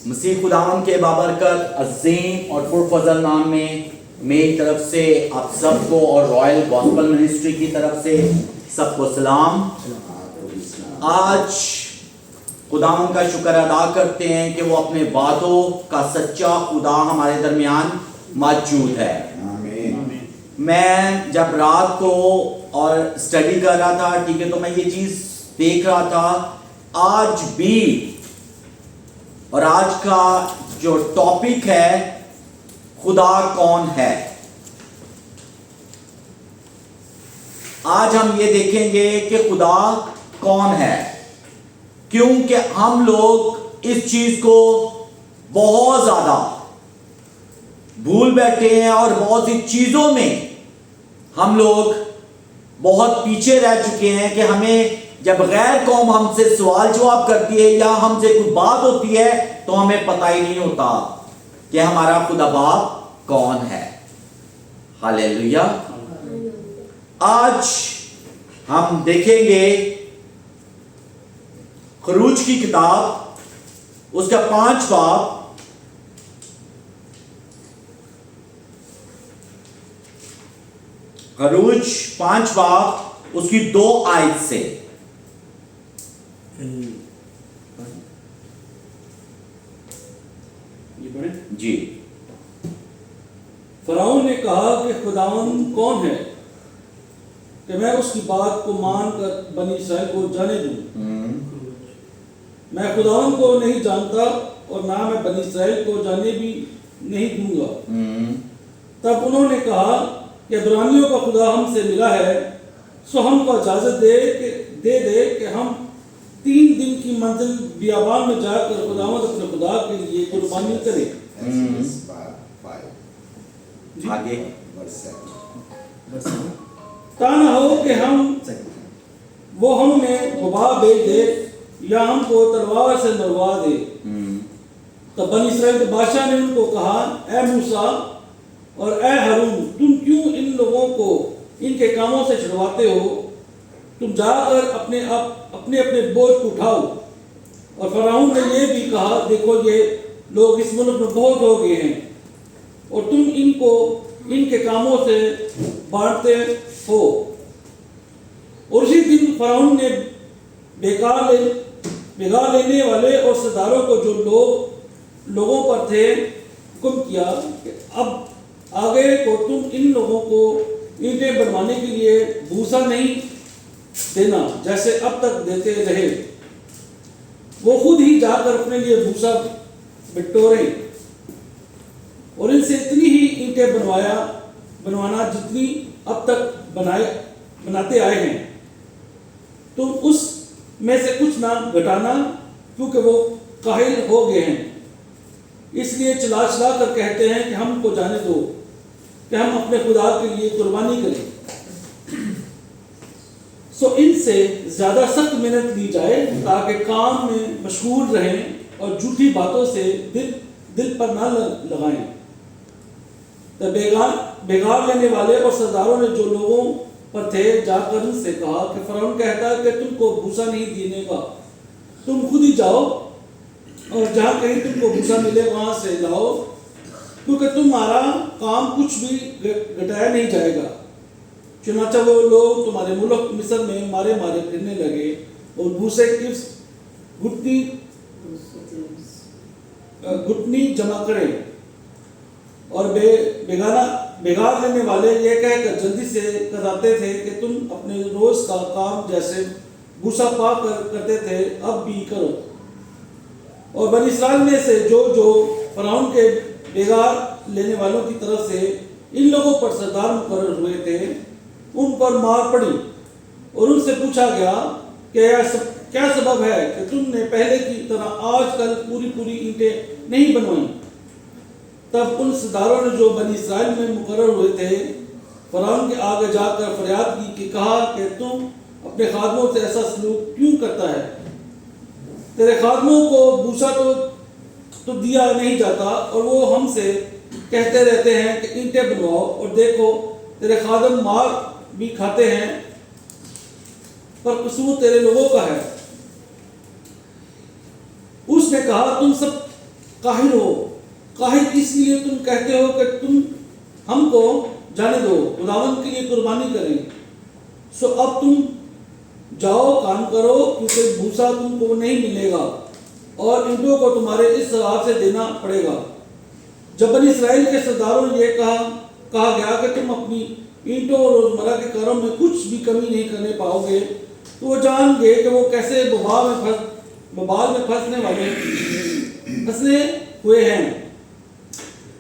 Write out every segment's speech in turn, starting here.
مسیح خداوند کے بابرکت عظیم اور پرفضل نام میں میری طرف سے آپ سب کو اور رائل گاسپل منسٹری کی طرف سے سب کو سلام۔ آج خداوند کا شکر ادا کرتے ہیں کہ وہ اپنے وعدوں کا سچا خدا ہمارے درمیان موجود ہے۔ میں جب رات کو اور اسٹڈی کر رہا تھا، ٹھیک ہے، تو میں یہ چیز دیکھ رہا تھا آج بھی، اور آج کا جو ٹاپک ہے خدا کون ہے۔ آج ہم یہ دیکھیں گے کہ خدا کون ہے، کیونکہ ہم لوگ اس چیز کو بہت زیادہ بھول بیٹھے ہیں اور بہت سی چیزوں میں ہم لوگ بہت پیچھے رہ چکے ہیں کہ ہمیں جب غیر قوم ہم سے سوال جواب کرتی ہے یا ہم سے کوئی بات ہوتی ہے تو ہمیں پتہ ہی نہیں ہوتا کہ ہمارا خدا باپ کون ہے۔ ہاللیلویا۔ آج ہم دیکھیں گے خروج کی کتاب، اس کا 5 باب، خروج 5 باب اس کی 2 آیت سے۔ جی۔ فرعون نے کہا کہ خداوند کون ہے کہ میں اس کی بات کو مان کر بنی اسرائیل کو جانے دوں؟ میں خداوند کو نہیں جانتا اور نہ میں بنی اسرائیل کو جانے بھی نہیں دوں گا۔ تب انہوں نے کہا کہ عبرانیوں کا خدا ہم سے ملا ہے، سو ہم کو اجازت دے کہ ہم 3 دن کی منزل بیابان میں جا کر خداوند اپنے خدا کے لیے قربانی کریں۔ آگے تا نہ ہو کہ وہ ہم میں غبار بھیج دے یا ہم کو تلوار سے مروا دے۔ تب بنی اسرائیل کے بادشاہ نے ان کو کہا، اے موسیٰ اور اے ہارون، تم کیوں ان لوگوں کو ان کے کاموں سے چھڑواتے ہو؟ تم جا کر اپنے بوجھ کو اٹھاؤ۔ اور فرعون نے یہ بھی کہا، دیکھو یہ لوگ اس ملک میں بہت ہو گئے ہیں اور تم ان کو ان کے کاموں سے بانٹتے ہو۔ اور اسی دن فرعون نے بیگار لینے والے اور سرداروں کو جو لوگوں پر تھے حکم کیا کہ اب آگے کو تم ان لوگوں کو اینٹیں بنوانے کے لیے بھوسا نہیں دینا جیسے اب تک دیتے رہے، وہ خود ہی جا کر اپنے لیے بھوسا بٹوریں اور ان سے اتنی ہی اینٹیں بنوانا جتنی اب تک بناتے آئے ہیں، تم اس میں سے کچھ نہ گھٹانا، کیونکہ وہ کاہل ہو گئے ہیں، اس لیے چلا کر کہتے ہیں کہ ہم کو جانے دو کہ ہم اپنے خدا کے لیے قربانی کریں۔ سو ان سے زیادہ سخت محنت لی جائے تاکہ کام میں مشغول رہیں اور جھوٹی باتوں سے دل پر نہ لگائیں۔ تب بیگار لینے والے اور سرداروں نے جو لوگوں پر تھے جا کر ان سے کہا کہ فرعون کہتا ہے کہ تم کو بھوسا نہیں دینے گا، تم خود ہی جاؤ اور جہاں کہیں تم کو بھوسا ملے وہاں سے لاؤ، کیونکہ تمہارا کام کچھ بھی گھٹایا نہیں جائے گا۔ چنانچہ وہ لوگ تمہارے ملک مصر میں مارے پھرنے لگے اور بھوسے کی گھٹنی جمع کرے، اور بیگار لینے والے یہ کہہ کر جلدی سے کراتے تھے کہ تم اپنے روز کا کام جیسے بھوسا پا کر کرتے تھے اب بھی کرو۔ اور بنی اسرائیل میں سے جو فرعون کے بیگار لینے والوں کی طرف سے ان لوگوں پر سردار مقرر ہوئے تھے، ان پر مار پڑی اور ان سے پوچھا گیا کہ کیا سبب ہے کہ تم نے پہلے کی طرح آج کل پوری اینٹیں نہیں بنوائیں؟ تب ان سرداروں نے جو بنی اسرائیل میں مقرر ہوئے تھے فرعون کے آگے جا کر فریاد کی کہ کہا کہ تم اپنے خادموں سے ایسا سلوک کیوں کرتا ہے؟ تیرے خادموں کو بھوسا تو دیا نہیں جاتا اور وہ ہم سے کہتے رہتے ہیں کہ اینٹیں بنواؤ، اور دیکھو تیرے خادم مار بھی کھاتے ہیں، پر قصور تیرے لوگوں کا ہے۔ نے کہا تم سب کاہل ہو. کاہل اس لیے تم کہتے ہو کہ تم ہم کو جانے دو, خداوند کے لیے قربانی کریں. سو اب تم جاؤ کام کرو, کیونکہ بھوسا تم کو نہیں ملے گا اور اینٹوں کو تمہارے اس ہاتھ سے دینا پڑے گا. جب بنی اسرائیل کے سرداروں نے یہ کہا گیا کہ تم اپنی اینٹوں اور روزمرہ کے کاروں میں کچھ بھی کمی نہیں کرنے پاؤ گے, تو وہ جان گئے کہ وہ کیسے ببال میں پھنسنے ہوئے ہیں.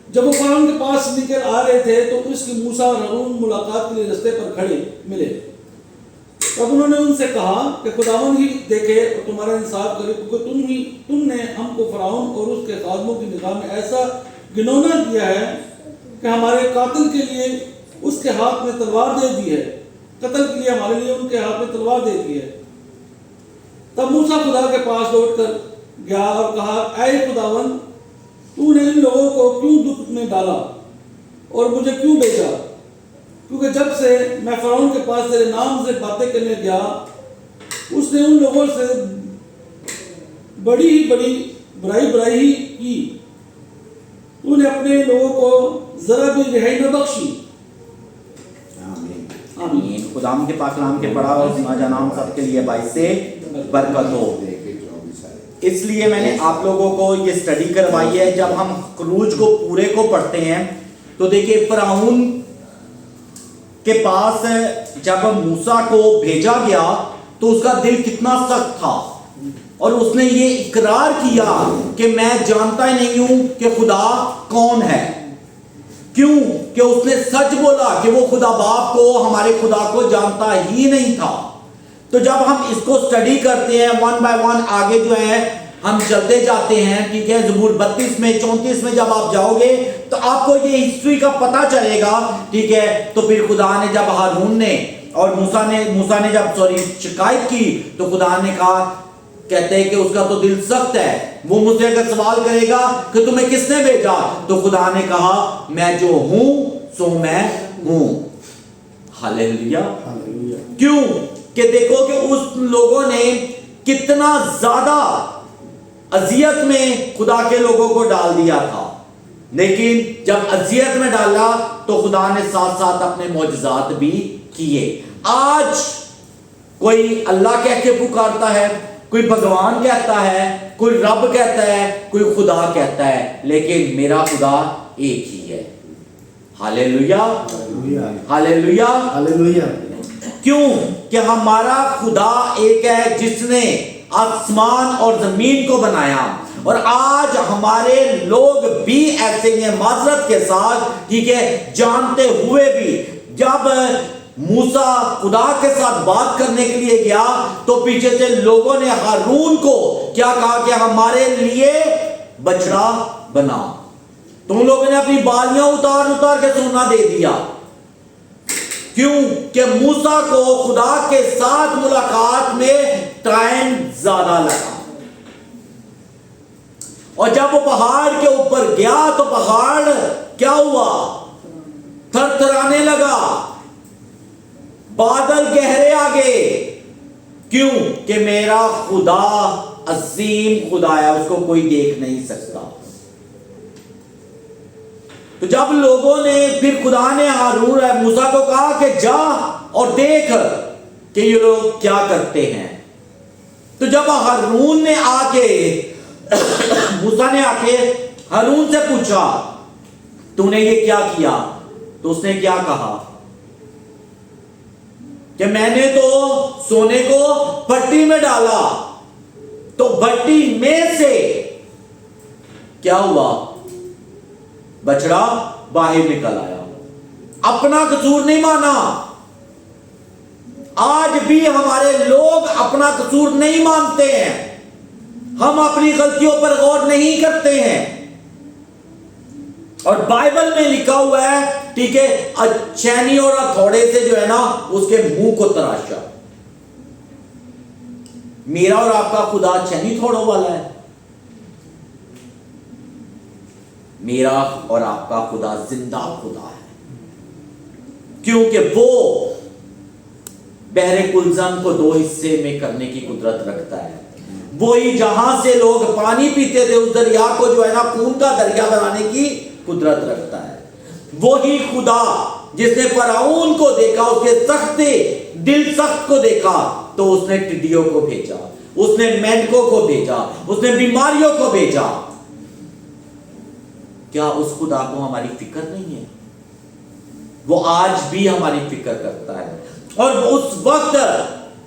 جب وہ فرعون کے پاس نکل آ رہے تھے تو اس کی موسیٰ اور ہارون ملاقات کے لیے رستے پر کھڑے ملے. تب انہوں نے ان سے کہا کہ خداوند ہی دیکھے اور تمہارا انصاف کرے, کیونکہ تم نے ہم کو فرعون اور اس کے خادموں کی نگاہ میں ایسا گنونا کیا ہے کہ ہمارے قاتل کے لیے اس کے ہاتھ میں تلوار دے دی ہے, قتل کے لیے ہمارے لیے ان کے ہاتھ میں تلوار دے دی ہے. تب موسیٰ خدا کے پاس لوٹ کر گیا اور کہا, اے خداوند, تو نے ان لوگوں کو کیوں دکھ میں ڈالا اور مجھے کیوں بھیجا؟ کیونکہ جب سے میں فرعون کے پاس تیرے نام سے باتیں کرنے گیا, اس نے ان لوگوں سے بڑی ہی برائی ہی کی. تو نے اپنے لوگوں کو ذرا بھی رہائی نہ بخشی. آمین. خداوند کے پاک کلام کے پڑھا اور سنا جانا ہم سب کے لیے باعث سے برکت ہو. اس لیے میں نے آپ لوگوں کو یہ سٹڈی کروائی ہے. جب ہم خروج کو پورے کو پڑھتے ہیں تو دیکھیں فرعون کے پاس جب موسیٰ کو بھیجا گیا تو اس کا دل کتنا سخت تھا, اور اس نے یہ اقرار کیا کہ میں جانتا ہی نہیں ہوں کہ خدا کون ہے. کیوں کہ اس نے سچ بولا کہ وہ خدا باپ کو, ہمارے خدا کو جانتا ہی نہیں تھا. تو جب ہم اس کو سٹڈی کرتے ہیں ون بائی ون آگے جو ہے ہم چلتے جاتے ہیں, ٹھیک ہے, زبور 32 میں 34 میں جب آپ جاؤ گے تو آپ کو یہ ہسٹری کا پتہ چلے گا, ٹھیک ہے. تو پھر خدا نے جب ہارون نے اور موسیٰ نے جب شکایت کی تو خدا نے کہا, کہتے ہیں کہ اس کا تو دل سخت ہے, وہ مجھ سے اگر سوال کرے گا کہ تمہیں کس نے بھیجا, تو خدا نے کہا میں جو ہوں سو میں ہوں. ہاللیلویا. کیوں کہ دیکھو کہ اس لوگوں نے کتنا زیادہ اذیت میں خدا کے لوگوں کو ڈال دیا تھا, لیکن جب اذیت میں ڈالا تو خدا نے ساتھ ساتھ اپنے معجزات بھی کیے. آج کوئی اللہ کہہ کے پکارتا ہے, کوئی بھگوان کہتا ہے, کوئی رب کہتا ہے, کوئی خدا کہتا ہے, لیکن میرا خدا ایک ہی ہے. ہاللیلویا, ہاللیلویا, ہاللیلویا. کیوں کہ ہمارا خدا ایک ہے جس نے آسمان اور زمین کو بنایا. اور آج ہمارے لوگ بھی ایسے ہیں معذرت کے ساتھ, ٹھیک ہے, جانتے ہوئے بھی. جب موسیٰ خدا کے ساتھ بات کرنے کے لیے گیا تو پیچھے سے لوگوں نے ہارون کو کیا کہا کہ ہمارے لیے بچڑا بنا. تم لوگوں نے اپنی بالیاں اتار کے سونا دے دیا. کیوں کہ موسیٰ کو خدا کے ساتھ ملاقات میں ٹائم زیادہ لگا. اور جب وہ پہاڑ کے اوپر گیا تو پہاڑ کیا ہوا, تھر تھرانے لگا, بادل گہرے آ گئے. کیوں کہ میرا خدا عظیم خدا ہے, اس کو کوئی دیکھ نہیں سکتا. تو جب لوگوں نے پھر خدا نے ہارون موسیٰ کو کہا کہ جا اور دیکھ کہ یہ لوگ کیا کرتے ہیں, تو جب ہارون نے آ کے موسیٰ نے آ کے ہارون سے پوچھا تو نے یہ کیا کیا, تو اس نے کیا کہا کہ میں نے تو سونے کو بھٹی میں ڈالا, تو بھٹی میں سے کیا ہوا, بچڑا باہر نکل آیا. اپنا قصور نہیں مانا. آج بھی ہمارے لوگ اپنا قصور نہیں مانتے ہیں, ہم اپنی غلطیوں پر غور نہیں کرتے ہیں. اور بائبل میں لکھا ہوا ہے, ٹھیک ہے, چھینی اور ہتھوڑے سے جو ہے نا اس کے منہ کو تراشا. میرا اور آپ کا خدا چھینی تھوڑوں والا ہے. میرا اور آپ کا خدا زندہ خدا ہے, کیونکہ وہ بحر کلزم کو 2 حصے میں کرنے کی قدرت رکھتا ہے. وہی جہاں سے لوگ پانی پیتے تھے اس دریا کو جو ہے نا خون کا دریا بنانے کی قدرت رکھتا ہے. وہی خدا جس نے فرعون کو دیکھا, اس کے سخت دل سخت کو دیکھا, تو اس نے ٹڈیوں کو بھیجا, اس نے مینڈکوں کو بھیجا, اس نے بیماریوں کو بھیجا. کیا اس خدا کو ہماری فکر نہیں ہے؟ وہ آج بھی ہماری فکر کرتا ہے. اور اس وقت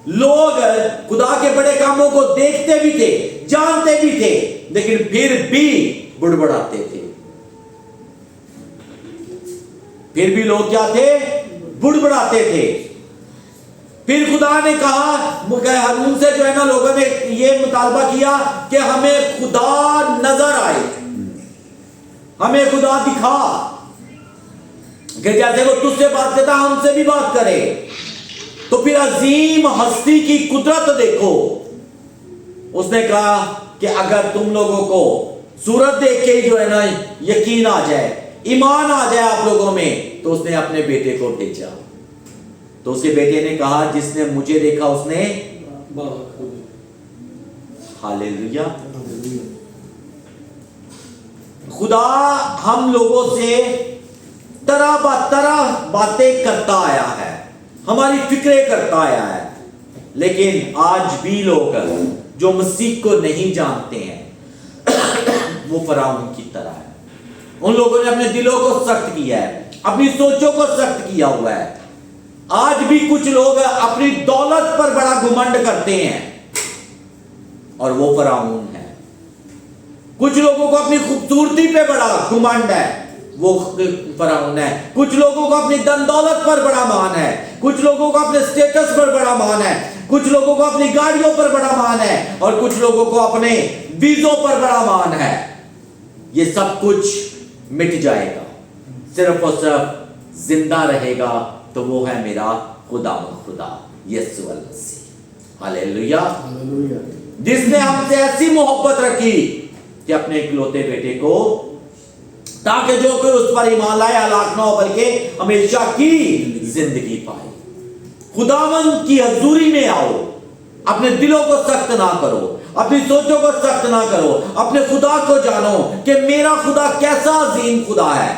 لوگ خدا کے بڑے کاموں کو دیکھتے بھی تھے, جانتے بھی تھے, لیکن پھر بھی بڑبڑاتے تھے. پھر بھی لوگ کیا تھے؟ بڑبڑاتے تھے. پھر خدا نے کہا, ہارون سے جو ہے نا لوگوں نے یہ مطالبہ کیا کہ ہمیں خدا نظر آئے, ہمیں خدا دکھا, کہ جیسے وہ تجھ سے بات کرتا ہم سے بھی بات کرے. تو پھر عظیم ہستی کی قدرت دیکھو. اس نے کہا کہ اگر تم لوگوں کو صورت دیکھ کے جو ہے نا یقین آ جائے, ایمان آ جائے آپ لوگوں میں, تو اس نے اپنے بیٹے کو بھیجا. تو اس کے بیٹے نے کہا جس نے مجھے دیکھا اس نے, ہاللیلویا. خدا ہم لوگوں سے طرح طرح باتیں کرتا آیا ہے, ہماری فکریں کرتا آیا ہے. لیکن آج بھی لوگ جو مسیح کو نہیں جانتے ہیں وہ فرعون کی طرح ہے. ان لوگوں نے اپنے دلوں کو سخت کیا ہے, اپنی سوچوں کو سخت کیا ہوا ہے. آج بھی کچھ لوگ اپنی دولت پر بڑا گھمنڈ کرتے ہیں اور وہ فرعون ہے. کچھ لوگوں کو اپنی خوبصورتی پہ بڑا گھمنڈ ہے, وہ فرعون ہے. کچھ لوگوں کو اپنی دن دولت پر بڑا مان ہے, کچھ لوگوں کو اپنے سٹیٹس پر بڑا مان ہے, کچھ لوگوں کو اپنی گاڑیوں پر بڑا مان ہے, اور کچھ لوگوں کو اپنے ویزوں پر بڑا مان ہے. یہ سب کچھ مٹ جائے گا, صرف اور صرف زندہ رہے گا تو وہ ہے میرا خدا و خدا یسوع المسیح. ہاللیلویا. جس نے ہم سے ایسی محبت رکھی کہ اپنے اکلوتے بیٹے کو, تاکہ جو کوئی اس پر ایمان لائے ہلاک نہ ہو بلکہ ہمیشہ کی زندگی پائے. خداوند کی حضوری میں آؤ, اپنے دلوں کو سخت نہ کرو, اپنی سوچوں کو سخت نہ کرو, اپنے خدا کو جانو کہ میرا خدا کیسا عظیم خدا ہے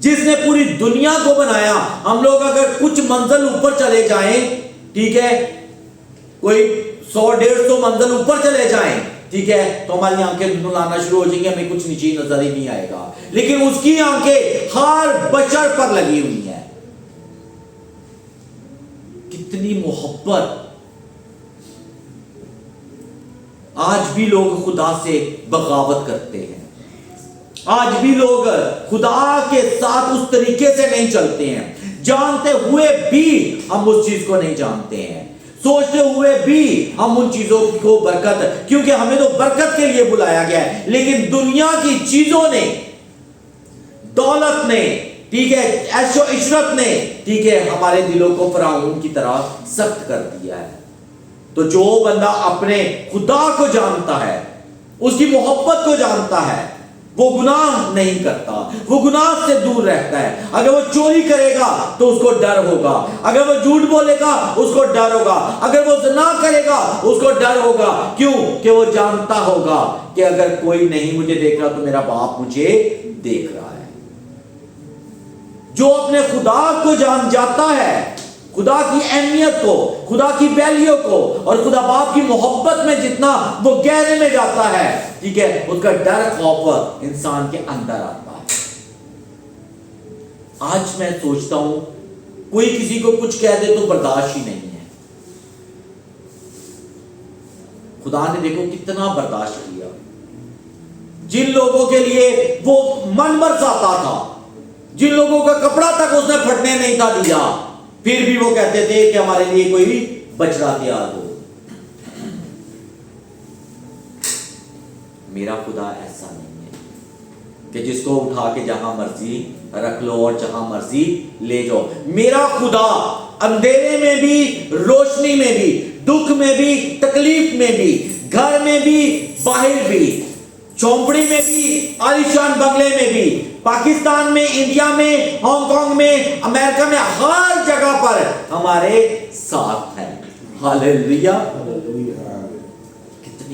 جس نے پوری دنیا کو بنایا. ہم لوگ اگر کچھ منزل اوپر چلے جائیں, ٹھیک ہے, کوئی 100-150 منزل اوپر چلے جائیں, ٹھیک ہے, تو ہماری آنکھیں دھندلانا شروع ہو جائیں گی, ہمیں کچھ نیچے نظر ہی نہیں آئے گا. لیکن اس کی آنکھیں ہر بشر پر لگی ہوئی ہیں. کتنی محبت. آج بھی لوگ خدا سے بغاوت کرتے ہیں, آج بھی لوگ خدا کے ساتھ اس طریقے سے نہیں چلتے ہیں, جانتے ہوئے بھی ہم اس چیز کو نہیں جانتے ہیں, سوچتے ہوئے بھی ہم ان چیزوں کو برکت, کیونکہ ہمیں تو برکت کے لیے بلایا گیا ہے, لیکن دنیا کی چیزوں نے, دولت نے, ٹھیک ہے, عیش و عشرت نے, ٹھیک ہے, ہمارے دلوں کو فرعون کی طرح سخت کر دیا ہے. تو جو بندہ اپنے خدا کو جانتا ہے, اس کی محبت کو جانتا ہے, وہ گناہ نہیں کرتا, وہ گناہ سے دور رہتا ہے. اگر وہ چوری کرے گا تو اس کو ڈر ہوگا, اگر وہ جھوٹ بولے گا اس کو ڈر ہوگا, اگر وہ زنا کرے گا اس کو ڈر ہوگا. کیوں؟ کہ وہ جانتا ہوگا کہ اگر کوئی نہیں مجھے دیکھ رہا تو میرا باپ مجھے دیکھ رہا ہے. جو اپنے خدا کو جان جاتا ہے, خدا کی اہمیت کو, خدا کی ویلیو کو, اور خدا باپ کی محبت میں جتنا وہ گہرے میں جاتا ہے, ٹھیک ہے, اس کا ڈر خوف انسان کے اندر آتا ہے. آج میں سوچتا ہوں کوئی کسی کو کچھ کہہ دے تو برداشت ہی نہیں ہے. خدا نے دیکھو کتنا برداشت کیا. جن لوگوں کے لیے وہ من برساتا تھا, جن لوگوں کا کپڑا تک اس نے پھٹنے نہیں تھا دیا, پھر بھی وہ کہتے تھے کہ ہمارے لیے کوئی بچڑا تیار ہو. میرا خدا ایسا نہیں ہے کہ جس کو اٹھا کے جہاں مرضی رکھ لو اور جہاں مرضی لے جاؤ. میرا خدا اندھیرے میں بھی, روشنی میں بھی, دکھ میں بھی, تکلیف میں بھی, گھر میں بھی, باہر بھی, چوپڑی میں بھی, عالیشان بنگلے میں بھی, پاکستان میں, انڈیا میں, ہانگ کانگ میں, امریکہ میں, ہر جگہ پر ہمارے ساتھ ہے. ہاللیلویا. کتنی